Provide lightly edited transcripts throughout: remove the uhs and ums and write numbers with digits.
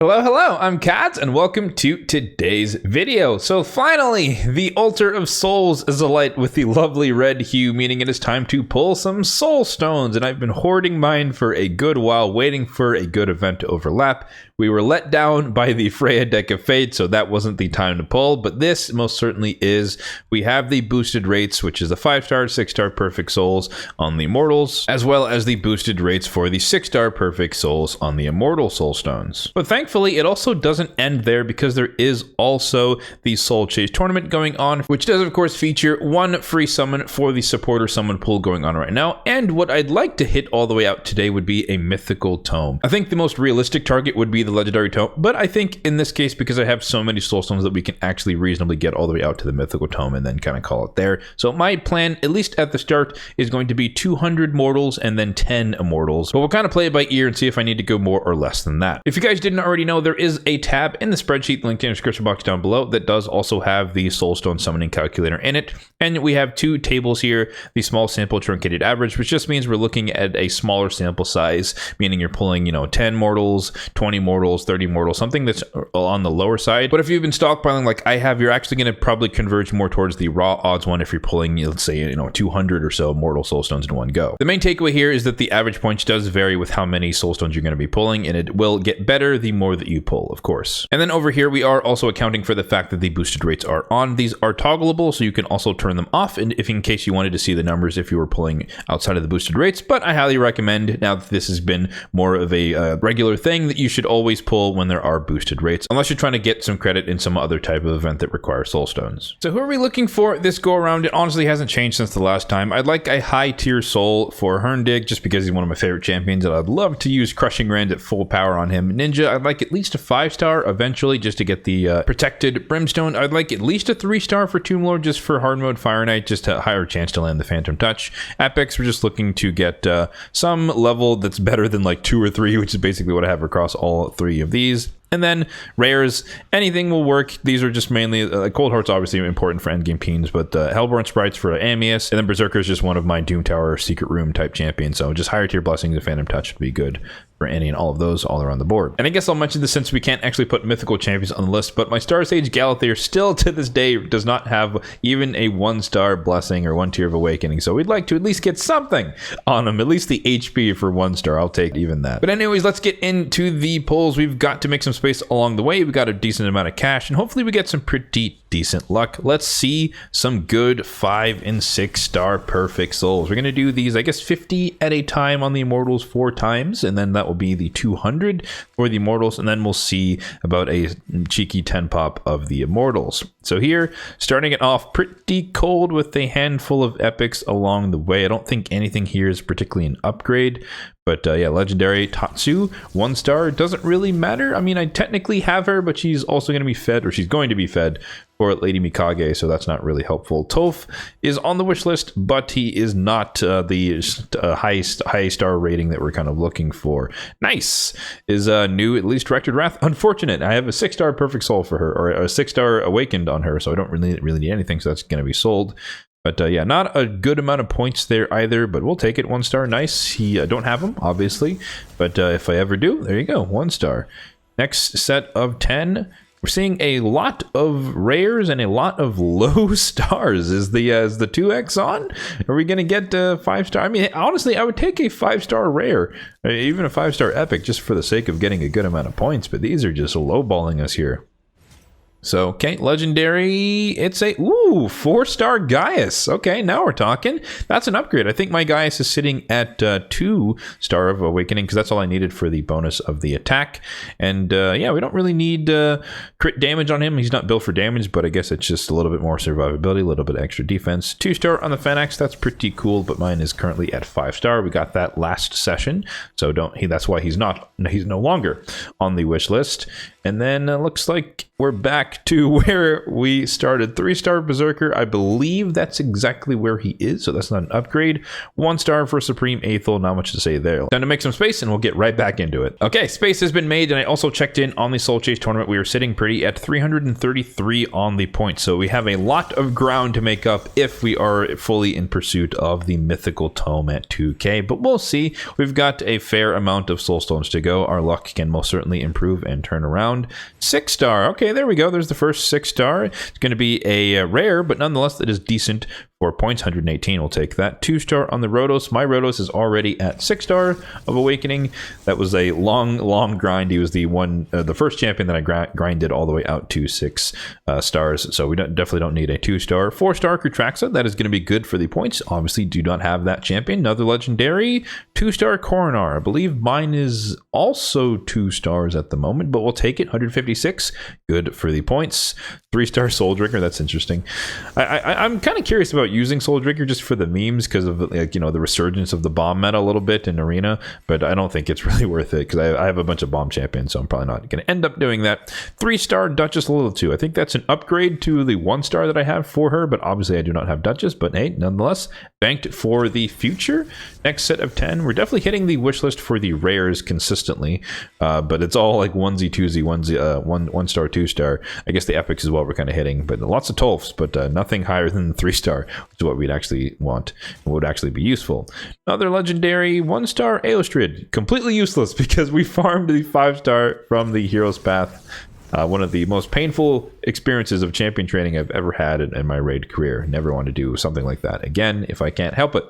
Hello, I'm Kads, and welcome to today's video. So finally, the Altar of Souls is alight with the lovely red hue, meaning it is time to pull some soul stones, and I've been hoarding mine for a good while, waiting for a good event to overlap. We were let down by the Freya deck of Fate, so that wasn't the time to pull, but this most certainly is. We have the boosted rates, which is the 5-star, 6-star Perfect Souls on the Immortals, as well as the boosted rates for the 6-star Perfect Souls on the Immortal Soul Stones. But thankfully, it also doesn't end there, because there is also the Soul Chase tournament going on, which does of course feature one free summon for the supporter summon pool going on right now. And what I'd like to hit all the way out today would be a mythical tome. I think the most realistic target would be the legendary tome, but I think in this case, because I have so many soul stones, that we can actually reasonably get all the way out to the mythical tome and then kind of call it there. So my plan, at least at the start, is going to be 200 mortals and then 10 immortals, but we'll kind of play it by ear and see if I need to go more or less than that. If you guys didn't already know, there is a tab in the spreadsheet linked in the description box down below that does also have the Soulstone summoning calculator in it, and we have two tables here: the small sample truncated average, which just means we're looking at a smaller sample size, meaning you're pulling 10 mortals, 20 mortals, 30 mortals, something that's on the lower side. But if you've been stockpiling like I have, you're actually going to probably converge more towards the raw odds one if you're pulling, let's say 200 or so mortal soulstones in one go. The main takeaway here is that the average points does vary with how many soulstones you're going to be pulling, and it will get better the more that you pull, of course. And then over here we are also accounting for the fact that the boosted rates are on. These are toggleable, so you can also turn them off, and if in case you wanted to see the numbers if you were pulling outside of the boosted rates. But I highly recommend, now that this has been more of a regular thing, that you should always pull when there are boosted rates, unless you're trying to get some credit in some other type of event that requires soul stones. So who are we looking for this go around? It honestly hasn't changed since the last time. I'd like a high tier soul for Herndig, just because he's one of my favorite champions, and I'd love to use Crushing Rand at full power on him. Ninja, I'd like at least a 5-star eventually, just to get the protected Brimstone. I'd like at least a 3-star for Tomb Lord, just for hard mode Fire Knight, just a higher chance to land the Phantom Touch. Epics, we're just looking to get some level that's better than like 2 or 3, which is basically what I have across all 3 of these. And then rares, anything will work. These are just mainly Cold Heart's obviously important for endgame peens, but Hellborn Sprites for Amius, and then Berserker is just one of my Doom Tower Secret Room type champions. So just higher tier Blessings and Phantom Touch would be good for any and all of those all around the board. And I guess I'll mention this since we can't actually put mythical champions on the list, but my Star Sage Galathyr still to this day does not have even a 1-star Blessing or 1 tier of Awakening. So we'd like to at least get something on him, at least the HP for 1-star. I'll take even that. But anyways, let's get into the pulls. We've got to make some space along the way. We got a decent amount of cash, and hopefully we get some pretty decent luck. Let's see some good 5 and 6-star Perfect Souls. We're going to do these, I guess, 50 at a time on the Immortals 4 times, and then that will be the 200 for the Immortals, and then we'll see about a cheeky 10 pop of the Immortals. So here, starting it off pretty cold with a handful of epics along the way. I don't think anything here is particularly an upgrade, but yeah, legendary Tatsu, 1-star, doesn't really matter. I mean, I technically have her, but she's also going to be fed, or she's going to be fed for Lady Mikage, so that's not really helpful. Toph is on the wish list, but he is not the high star rating that we're kind of looking for. Nice is new, at least Directed Wrath. Unfortunate, I have a 6-star Perfect Soul for her, or a 6-star Awakened on her, so I don't really need anything, so that's going to be sold. But yeah, not a good amount of points there either, but we'll take it. 1-star, nice. I don't have them, obviously, but if I ever do, there you go, 1-star. Next set of 10. We're seeing a lot of rares and a lot of low stars. Is the 2x on? Are we going to get 5-star? I mean, honestly, I would take a 5-star rare, even a 5-star epic, just for the sake of getting a good amount of points, but these are just lowballing us here. So, okay, legendary, it's a, 4-star Gaius. Okay, now we're talking. That's an upgrade. I think my Gaius is sitting at 2-star of Awakening, because that's all I needed for the bonus of the attack. And yeah, we don't really need crit damage on him. He's not built for damage, but I guess it's just a little bit more survivability, a little bit extra defense. 2-star on the Fanax, that's pretty cool, but mine is currently at 5-star. We got that last session, so that's why he's no longer on the wish list. And then looks like we're back back to where we started. 3-star Berserker, I believe that's exactly where he is, so that's not an upgrade. 1-star for Supreme Aethel, not much to say there. Time to make some space and we'll get right back into it. Okay, space has been made, and I also checked in on the Soul Chase tournament. We are sitting pretty at 333 on the point, so we have a lot of ground to make up if we are fully in pursuit of the mythical tome at 2k, but we'll see. We've got a fair amount of soul stones to go. Our luck can most certainly improve and turn around. 6-star, okay, there we go. There's the first 6-star. It's going to be a rare, but nonetheless it is decent. 4 points, 118, we'll take that. 2-star on the Rotos. My Rotos is already at 6-star of Awakening. That was a long grind. He was the first champion that I grinded all the way out to 6 stars, so we definitely don't need a 2-star. 4-star Kutraxa, that is going to be good for the points. Obviously do not have that champion. Another legendary. 2-star Coronar. I believe mine is also 2 stars at the moment, but we'll take it. 156, good for the points. 3-star Soul Drinker, that's interesting. I'm kind of curious about using Soul Drinker just for the memes because of, like, you know, the resurgence of the bomb meta a little bit in Arena, but I don't think it's really worth it because I have a bunch of bomb champions, so I'm probably not going to end up doing that. 3-star Duchess Level 2. I think that's an upgrade to the 1-star that I have for her, but obviously I do not have Duchess, but hey, nonetheless, banked for the future. Next set of 10. We're definitely hitting the wish list for the rares consistently, but it's all like 1Z, 2Z, 1-star, 2-star. I guess the epics is what we're kind of hitting, but lots of Tolfs, but nothing higher than 3-star, which is what we'd actually want and would actually be useful. Another legendary 1-star Aostrid, completely useless because we farmed the 5-star from the Hero's Path. One of the most painful experiences of champion training I've ever had in my raid career. Never want to do something like that again if I can't help it.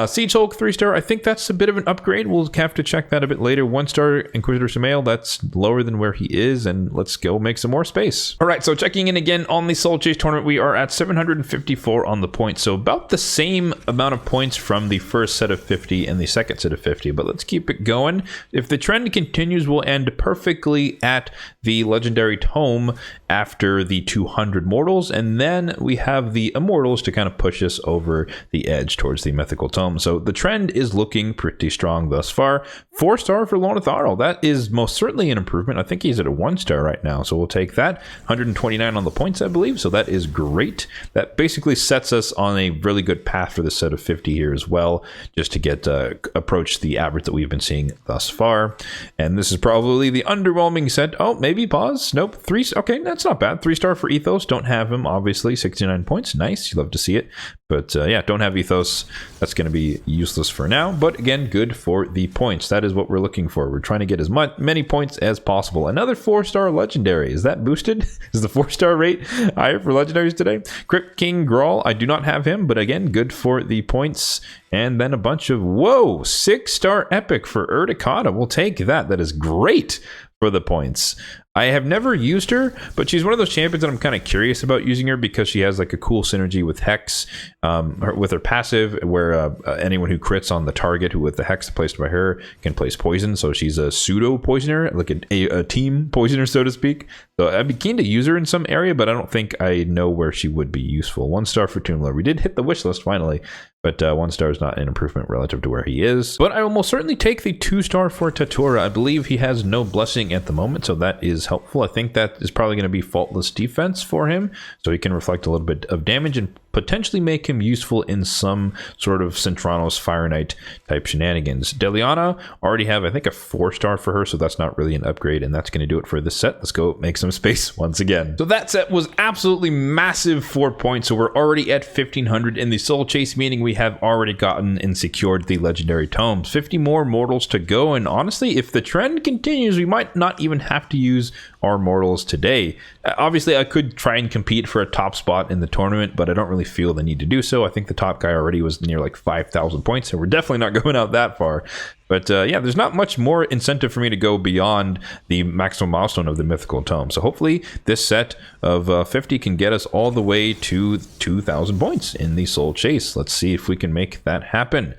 Siege Hulk 3-star, I think that's a bit of an upgrade. We'll have to check that a bit later. 1-star Inquisitor Samael, that's lower than where he is, and let's go make some more space. All right, so checking in again on the Soul Chase tournament, we are at 754 on the points, so about the same amount of points from the first set of 50 and the second set of 50, but let's keep it going. If the trend continues, we'll end perfectly at the Legendary Tome after the 200 mortals, and then we have the Immortals to kind of push us over the edge towards the Mythical Tome. So the trend is looking pretty strong thus far. 4-star for Lonatharl. That is most certainly an improvement. I think he's at a 1-star right now, so we'll take that. 129 on the points, I believe, so that is great. That basically sets us on a really good path for the set of 50 here as well, just to get approach the average that we've been seeing thus far. And this is probably the underwhelming set. Oh, maybe pause. Nope. 3. Okay, that's not bad. 3-star for Ethos. Don't have him, obviously. 69 points. Nice. You love to see it. But yeah, don't have Ethos. That's going to be useless for now. But again, good for the points. That is what we're looking for. We're trying to get as many points as possible. Another 4-star legendary. Is that boosted? Is the 4-star rate higher for legendaries today? Crypt King Grawl. I do not have him, but again, good for the points. And then a bunch of, whoa, 6-star epic for Erdikata. We'll take that. That is great for the points. I have never used her, but she's one of those champions that I'm kind of curious about using her because she has like a cool synergy with Hex, with her passive, where anyone who crits on the target who with the Hex placed by her can place poison. So she's a pseudo poisoner, like a team poisoner, so to speak. So I'd be keen to use her in some area, but I don't think I know where she would be useful. 1-star for Toonler. We did hit the wish list finally, but 1-star is not an improvement relative to where he is. But I will most certainly take the 2-star for Tatura. I believe he has no blessing at the moment, so that is helpful. I think that is probably going to be faultless defense for him, so he can reflect a little bit of damage and potentially make him useful in some sort of Centranos Fire Knight type shenanigans. Deliana, already have I think a 4-star for her, so that's not really an upgrade, and that's going to do it for this set. Let's go make some space once again. So that set was absolutely massive 4 points, so we're already at 1500 in the Soul Chase, meaning we have already gotten and secured the Legendary Tomes. 50 more mortals to go, and honestly, if the trend continues, we might not even have to use our mortals today. Obviously, I could try and compete for a top spot in the tournament, but I don't really feel the need to do so. I think the top guy already was near like 5,000 points, and we're definitely not going out that far. But yeah, there's not much more incentive for me to go beyond the maximum milestone of the Mythical Tome. So hopefully this set of 50 can get us all the way to 2,000 points in the Soul Chase. Let's see if we can make that happen.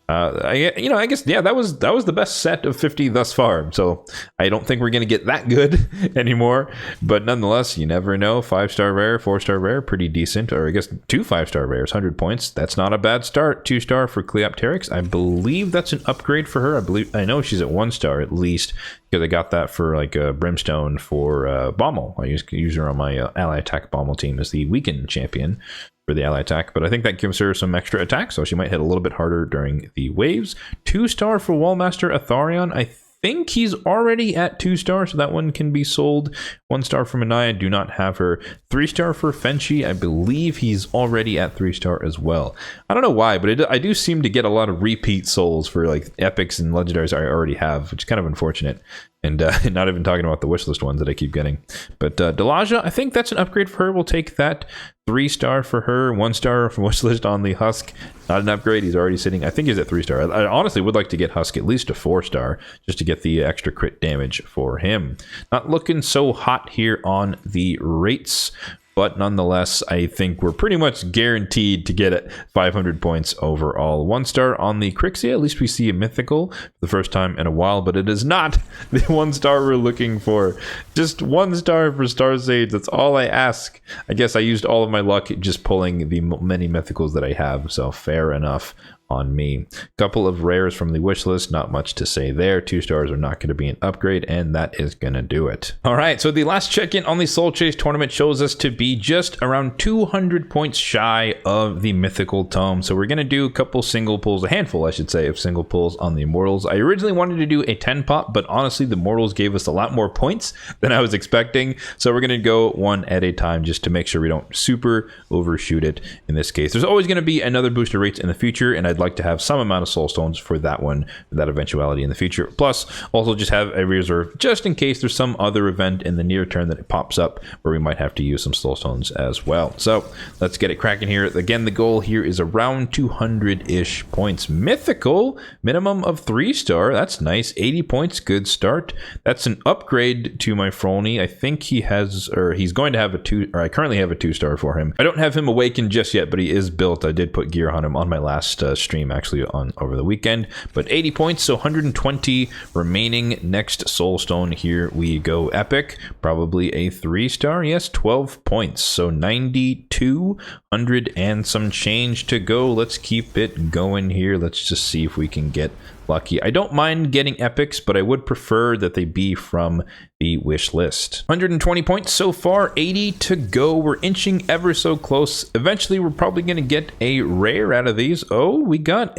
I guess, yeah, that was the best set of 50 thus far. So I don't think we're going to get that good anymore. But nonetheless, you never know. 5-star rare, 4-star rare, pretty decent. Or I guess 2 5-star rares, 100 points. That's not a bad start. 2-star for Cleopteryx. I believe that's an upgrade for her. I know she's at 1-star at least, because I got that for like a Brimstone for Bommel. I use her on my ally attack Bommel team as the weakened champion for the ally attack, but I think that gives her some extra attack, so she might hit a little bit harder during the waves. 2-star for Wallmaster Atharion. I think he's already at 2-star, so that one can be sold. 1-star for Manaya, do not have her. 3-star for Fenchi, I believe he's already at 3-star as well. I don't know why, but I do seem to get a lot of repeat souls for like epics and legendaries I already have, which is kind of unfortunate. And not even talking about the wishlist ones that I keep getting. But Delaja, I think that's an upgrade for her. We'll take that. 3-star for her, 1-star from wishlist on the Husk. Not an upgrade. He's already sitting. I think he's at 3-star. I honestly would like to get Husk at least a 4-star just to get the extra crit damage for him. Not looking so hot here on the rates. But nonetheless, I think we're pretty much guaranteed to get it 500 points overall. 1-star on the Crixia. At least we see a mythical for the first time in a while, but it is not the 1-star we're looking for. Just 1-star for Star Sage. That's all I ask. I guess I used all of my luck just pulling the many mythicals that I have, so fair enough on me. Couple of rares from the wish list, not much to say there. 2-stars are not going to be an upgrade, and that is going to do it. All right, so the last check-in on the Soul Chase tournament shows us to be just around 200 points shy of the mythical tome. So we're going to do a couple single pulls, a handful I should say, of single pulls on the Immortals. I originally wanted to do a 10 pop, but honestly the Immortals gave us a lot more points than I was expecting, so we're going to go one at a time just to make sure we don't super overshoot it in this case. There's always going to be another booster rates in the future, and I'd like to have some amount of soul stones for that one, that eventuality in the future. Plus, also just have a reserve just in case there's some other event in the near term that it pops up where we might have to use some soul stones as well. So let's get it cracking here. Again, the goal here is around 200-ish points. Mythical, minimum of 3-star. That's nice. 80 points, good start. That's an upgrade to my Frolny. I think he has, or he's going to have a 2, or I currently have a 2-star for him. I don't have him awakened just yet, but he is built. I did put gear on him on my last stream actually on over the weekend, but 80 points, so 120 remaining. Next Soulstone, here we go. Epic, probably a 3-star. Yes, 12 points, so 9200 and some change to go. Let's keep it going here. Let's just see if we can get lucky. I don't mind getting epics, but I would prefer that they be from the wish list. 120 points so far, 80 to go. We're inching ever so close. Eventually, we're probably going to get a rare out of these. Oh, we got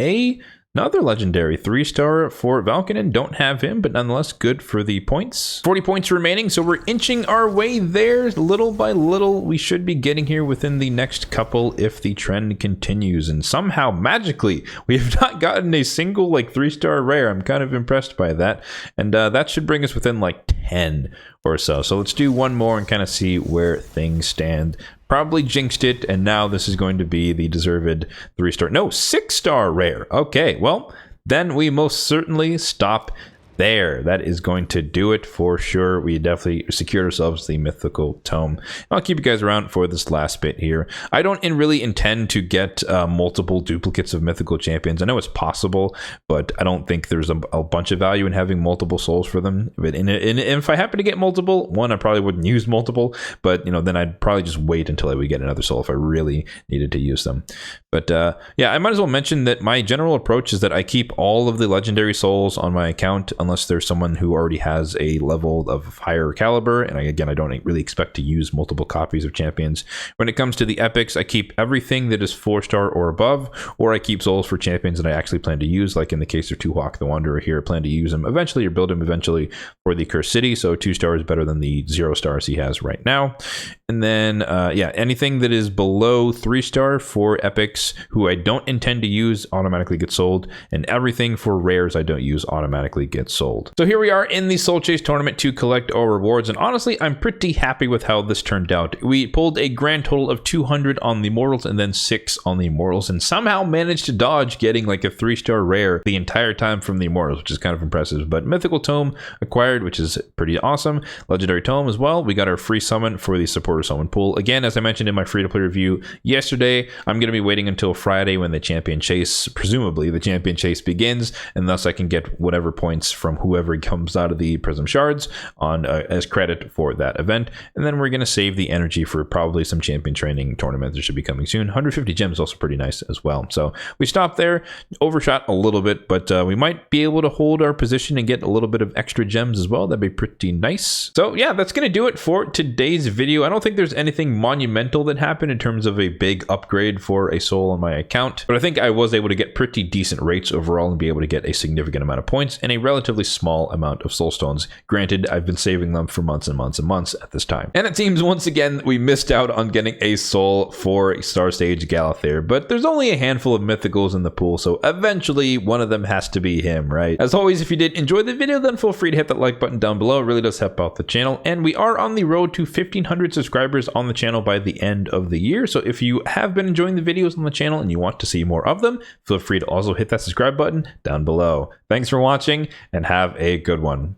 another legendary 3-star for Valkynon. Don't have him, but nonetheless good for the points. 40 points remaining, so we're inching our way there little by little. We should be getting here within the next couple if the trend continues, and somehow magically we have not gotten a single like 3-star rare. I'm kind of impressed by that, and that should bring us within like 10 or so. So let's do one more and kind of see where things stand. Probably jinxed it, and now this is going to be the deserved 3-star, no, 6-star rare. Okay, well, then we most certainly stop there. That is going to do it for sure. We definitely secured ourselves the mythical tome. I'll keep you guys around for this last bit here. I don't really intend to get multiple duplicates of mythical champions. I know it's possible, but I don't think there's a bunch of value in having multiple souls for them. But if I happen to get multiple, one, I probably wouldn't use multiple, but you know, then I'd probably just wait until I would get another soul if I really needed to use them. But yeah, I might as well mention that my general approach is that I keep all of the legendary souls on my account unless there's someone who already has a level of higher caliber, and again, I don't really expect to use multiple copies of champions. When it comes to the epics, I keep everything that is 4-star or above, or I keep souls for champions that I actually plan to use, like in the case of Tuhawk the Wanderer here. I plan to use him eventually or build him eventually for the Cursed City, so 2-star is better than the 0-stars he has right now. And then yeah, anything that is below 3-star for epics who I don't intend to use automatically gets sold, and everything for rares I don't use automatically gets sold. So here we are in the Soul Chase tournament to collect our rewards, and honestly, I'm pretty happy with how this turned out. We pulled a grand total of 200 on the Immortals and then 6 on the Immortals, and somehow managed to dodge getting like a 3-star rare the entire time from the Immortals, which is kind of impressive. But Mythical Tome acquired, which is pretty awesome. Legendary Tome as well. We got our free summon for the Support for a summon pool. Again, as I mentioned in my free-to-play review yesterday, I'm going to be waiting until Friday when the champion chase, presumably the champion chase, begins, and thus I can get whatever points from whoever comes out of the Prism Shards on as credit for that event. And then we're going to save the energy for probably some champion training tournaments that should be coming soon. 150 gems is also pretty nice as well. So we stopped there, overshot a little bit, but we might be able to hold our position and get a little bit of extra gems as well. That'd be pretty nice. So yeah, that's going to do it for today's video. I don't think there's anything monumental that happened in terms of a big upgrade for a soul on my account, but I think I was able to get pretty decent rates overall and be able to get a significant amount of points and a relatively small amount of soul stones. Granted, I've been saving them for months and months and months at this time. And it seems once again we missed out on getting a soul for Star Stage Galathyr, but there's only a handful of mythicals in the pool, so eventually one of them has to be him, right? As always, if you did enjoy the video, then feel free to hit that like button down below. It really does help out the channel, and we are on the road to 1,500 subscribers on the channel by the end of the year. So if you have been enjoying the videos on the channel and you want to see more of them, feel free to also hit that subscribe button down below. Thanks for watching and have a good one.